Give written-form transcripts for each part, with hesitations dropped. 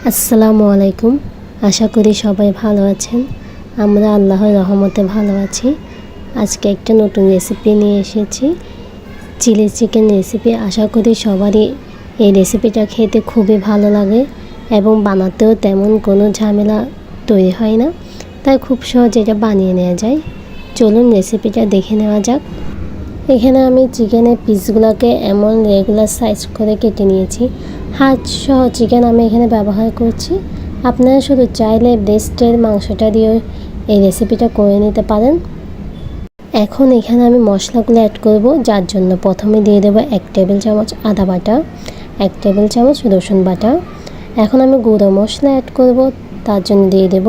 আসসালামু আলাইকুম। আশা করি সবাই ভালো আছেন। আমরা আল্লাহর রহমতে ভালো আছি। আজকে একটা নতুন রেসিপি নিয়ে এসেছি, চিলি চিকেন রেসিপি। আশা করি সবারই এই রেসিপিটা খেতে খুবই ভালো লাগে এবং বানাতেও তেমন কোনো ঝামেলা তৈরি হয় না, তাই খুব সহজে এটা বানিয়ে নেওয়া যায়। চলুন রেসিপিটা দেখে নেওয়া যাক। এখানে আমি চিকেনের পিসগুলোকে এমন রেগুলার সাইজ করে কেটে নিয়েছি। হাড় সহ চিকেন আমি এখানে ব্যবহার করছি। আপনারা শুধু চাইলে ব্রেস্টের মাংসটা দিয়ে এই রেসিপিটা করে নিতে পারেন। এখন এখানে আমি মশলাগুলো অ্যাড করব, যার জন্য প্রথমে দিয়ে দেবো 1 টেবিল চামচ আদা বাটা, 1 টেবিল চামচ রসুন বাটা। এখন আমি গুঁড়ো মশলা অ্যাড করব, তার জন্য দিয়ে দেব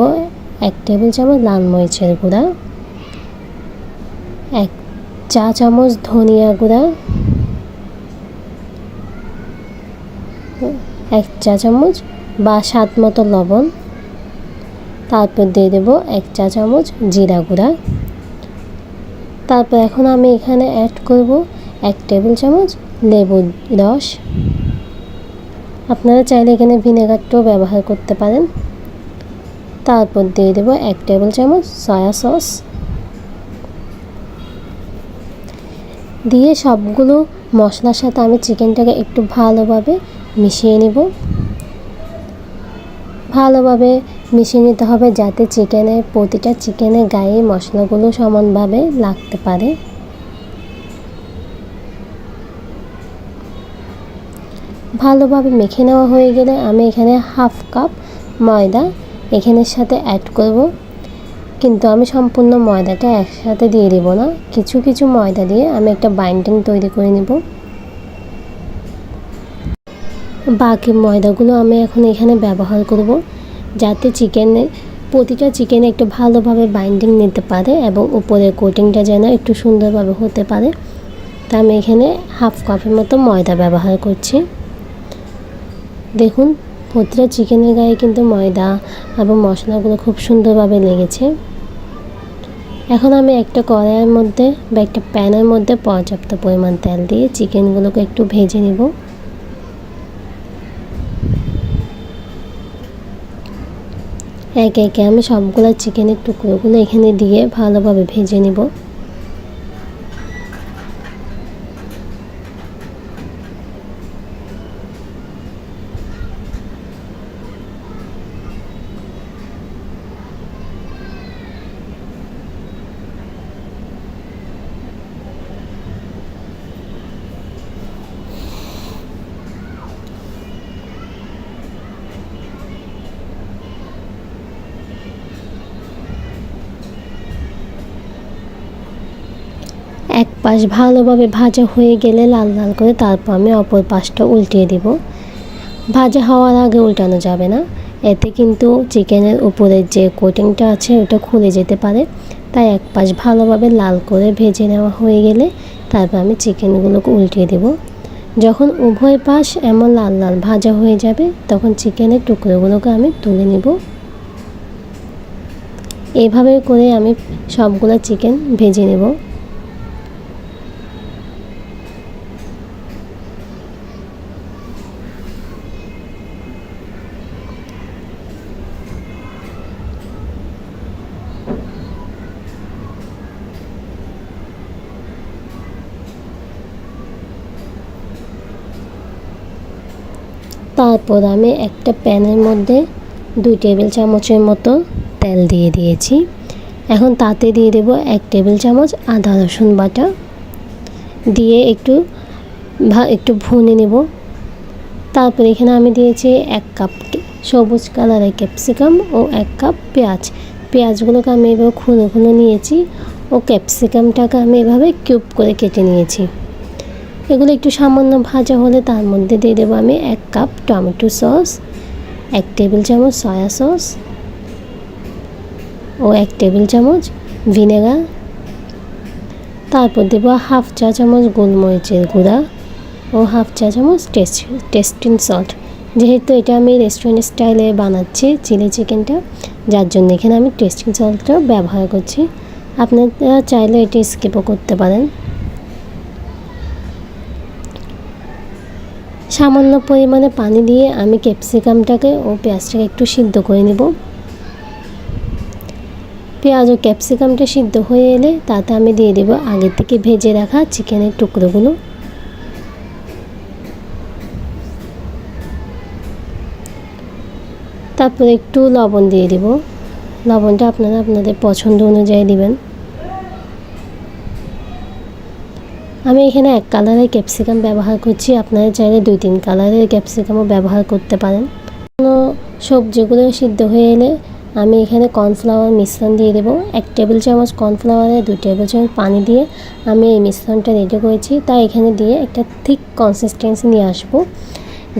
1 টেবিল চামচ লাল মরিচের গুঁড়া, 1 চা চামচ ধনিয়া গুঁড়া, 1 চা চামচ বা স্বাদ মতো লবণ। তারপর দিয়ে দেব 1 চা চামচ জিরা গুঁড়া। তারপর এখন আমি এখানে অ্যাড করব 1 টেবিল চামচ লেবুর রস। আপনারা চাইলে এখানে ভিনেগারটাও ব্যবহার করতে পারেন। তারপর দিয়ে দেব 1 টেবিল চামচ সয়া সস। দিয়ে সবগুলো মশলার সাথে আমি চিকেনটাকে একটু ভালোভাবে মিশিয়ে নিব। ভালোভাবে মিশিয়ে নিতে হবে, যাতে প্রতিটা চিকেনের গায়ে মশলাগুলো সমানভাবে লাগতে পারে। ভালোভাবে মেখে নেওয়া হয়ে গেলে আমি এখানে হাফ কাপ ময়দা এখানের সাথে অ্যাড করব, কিন্তু আমি সম্পূর্ণ ময়দাটা একসাথে দিয়ে দেব না। কিছু কিছু ময়দা দিয়ে আমি একটা বাইন্ডিং তৈরি করে নেব। বাকি ময়দাগুলো আমি এখন এখানে ব্যবহার করব, যাতে প্রতিটা চিকেনে একটু ভালোভাবে বাইন্ডিং নিতে পারে এবং উপরের কোটিংটা যেন একটু সুন্দরভাবে হতে পারে। তা আমি এখানে হাফ কাপের মতো ময়দা ব্যবহার করছি। দেখুন, প্রতিটা চিকেনের গায়ে কিন্তু ময়দা এবং মশলাগুলো খুব সুন্দরভাবে লেগেছে। এখন আমি একটা কড়াইয়ের মধ্যে বা একটা প্যানের মধ্যে পর্যাপ্ত পরিমাণ তেল দিয়ে চিকেনগুলোকে একটু ভেজে নেব। একে একে আমি সবগুলো চিকেনের টুকরোগুলো এখানে দিয়ে ভালোভাবে ভেজে নেব। এক পাশ ভালোভাবে ভাজা হয়ে গেলে লাল লাল করে তারপর আমি অপর পাশটা উল্টিয়ে দিব। ভাজা হওয়ার আগে উল্টানো যাবে না, এতে কিন্তু চিকেনের উপরের যে কোটিংটা আছে ওটা খুলে যেতে পারে। তাই এক পাশ ভালোভাবে লাল করে ভেজে নেওয়া হয়ে গেলে তারপর আমি চিকেনগুলোকে উল্টিয়ে দেব। যখন উভয় পাশ এমন লাল লাল ভাজা হয়ে যাবে, তখন চিকেনের টুকরোগুলোকে আমি তুলে নেব। এভাবে করে আমি সবগুলো চিকেন ভেজে নেব। তারপর আমি একটা প্যানের মধ্যে 2 টেবিল চামচের মতো তেল দিয়ে দিয়েছি। এখন তাতে দিয়ে দেব 1 টেবিল চামচ আদা রসুন বাটা দিয়ে একটু ভুনে নেব। তারপর এখানে আমি দিয়েছি 1 কাপ সবুজ কালারের ক্যাপসিকাম ও 1 কাপ পেঁয়াজ। পেঁয়াজগুলোকে আমি এভাবে খুলে খুলে নিয়েছি ও ক্যাপসিকামটাকে আমি এভাবে কিউব করে কেটে নিয়েছি। এগুলো একটু সামান্য ভাজা হলে তার মধ্যে দিয়ে দেবো আমি 1 কাপ টমেটো সস, 1 টেবিল চামচ সয়া সস ও 1 টেবিল চামচ ভিনেগার। তারপর দেবো হাফ চা চামচ গোলমরিচের গুঁড়া ও হাফ চা চামচ টেস্টিং সল্ট। যেহেতু এটা আমি রেস্টুরেন্ট স্টাইলে বানাচ্ছি চিলি চিকেনটা, যার জন্য এখানে আমি টেস্টিং সল্টটা ব্যবহার করছি। আপনারা চাইলে এটি স্কিপও করতে পারেন। সামান্য পরিমাণে পানি দিয়ে আমি ক্যাপসিকামটাকে ও পেঁয়াজটাকে একটু সিদ্ধ করে নেব। পেঁয়াজ ও ক্যাপসিকামটা সিদ্ধ হয়ে এলে তাতে আমি দিয়ে দেব আগে থেকে ভেজে রাখা চিকেনের টুকরোগুলো। তারপর একটু লবণ দিয়ে দেব। লবণটা আপনারা আপনাদের পছন্দ অনুযায়ী দিবেন। আমি এখানে এক কালারের ক্যাপসিকাম ব্যবহার করছি, আপনারা চাইলে 2-3 কালারের ক্যাপসিকামও ব্যবহার করতে পারেন। সবজিগুলো সিদ্ধ হয়ে এলে আমি এখানে কর্নফ্লাওয়ার মিশ্রণ দিয়ে দেব। 1 টেবিল চামচ কর্নফ্লাওয়ারে 2 টেবিল চামচ পানি দিয়ে আমি এই মিশ্রণটা রেডি করেছি। তাই এখানে দিয়ে একটা থিক কনসিস্টেন্সি নিয়ে আসবো,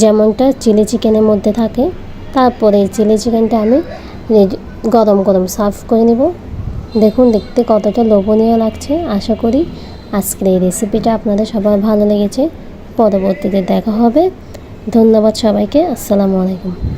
যেমনটা চিলি চিকেনের মধ্যে থাকে। তারপরে চিলি চিকেনটা আমি গরম গরম সার্ভ করে নেব। দেখুন দেখতে কতটা লোভনীয় লাগছে। আশা করি আজকের এই রেসিপিটা আপনাদের সবার ভালো লেগেছে। পরবর্তীতে দেখা হবে। ধন্যবাদ সবাইকে। আসসালামু আলাইকুম।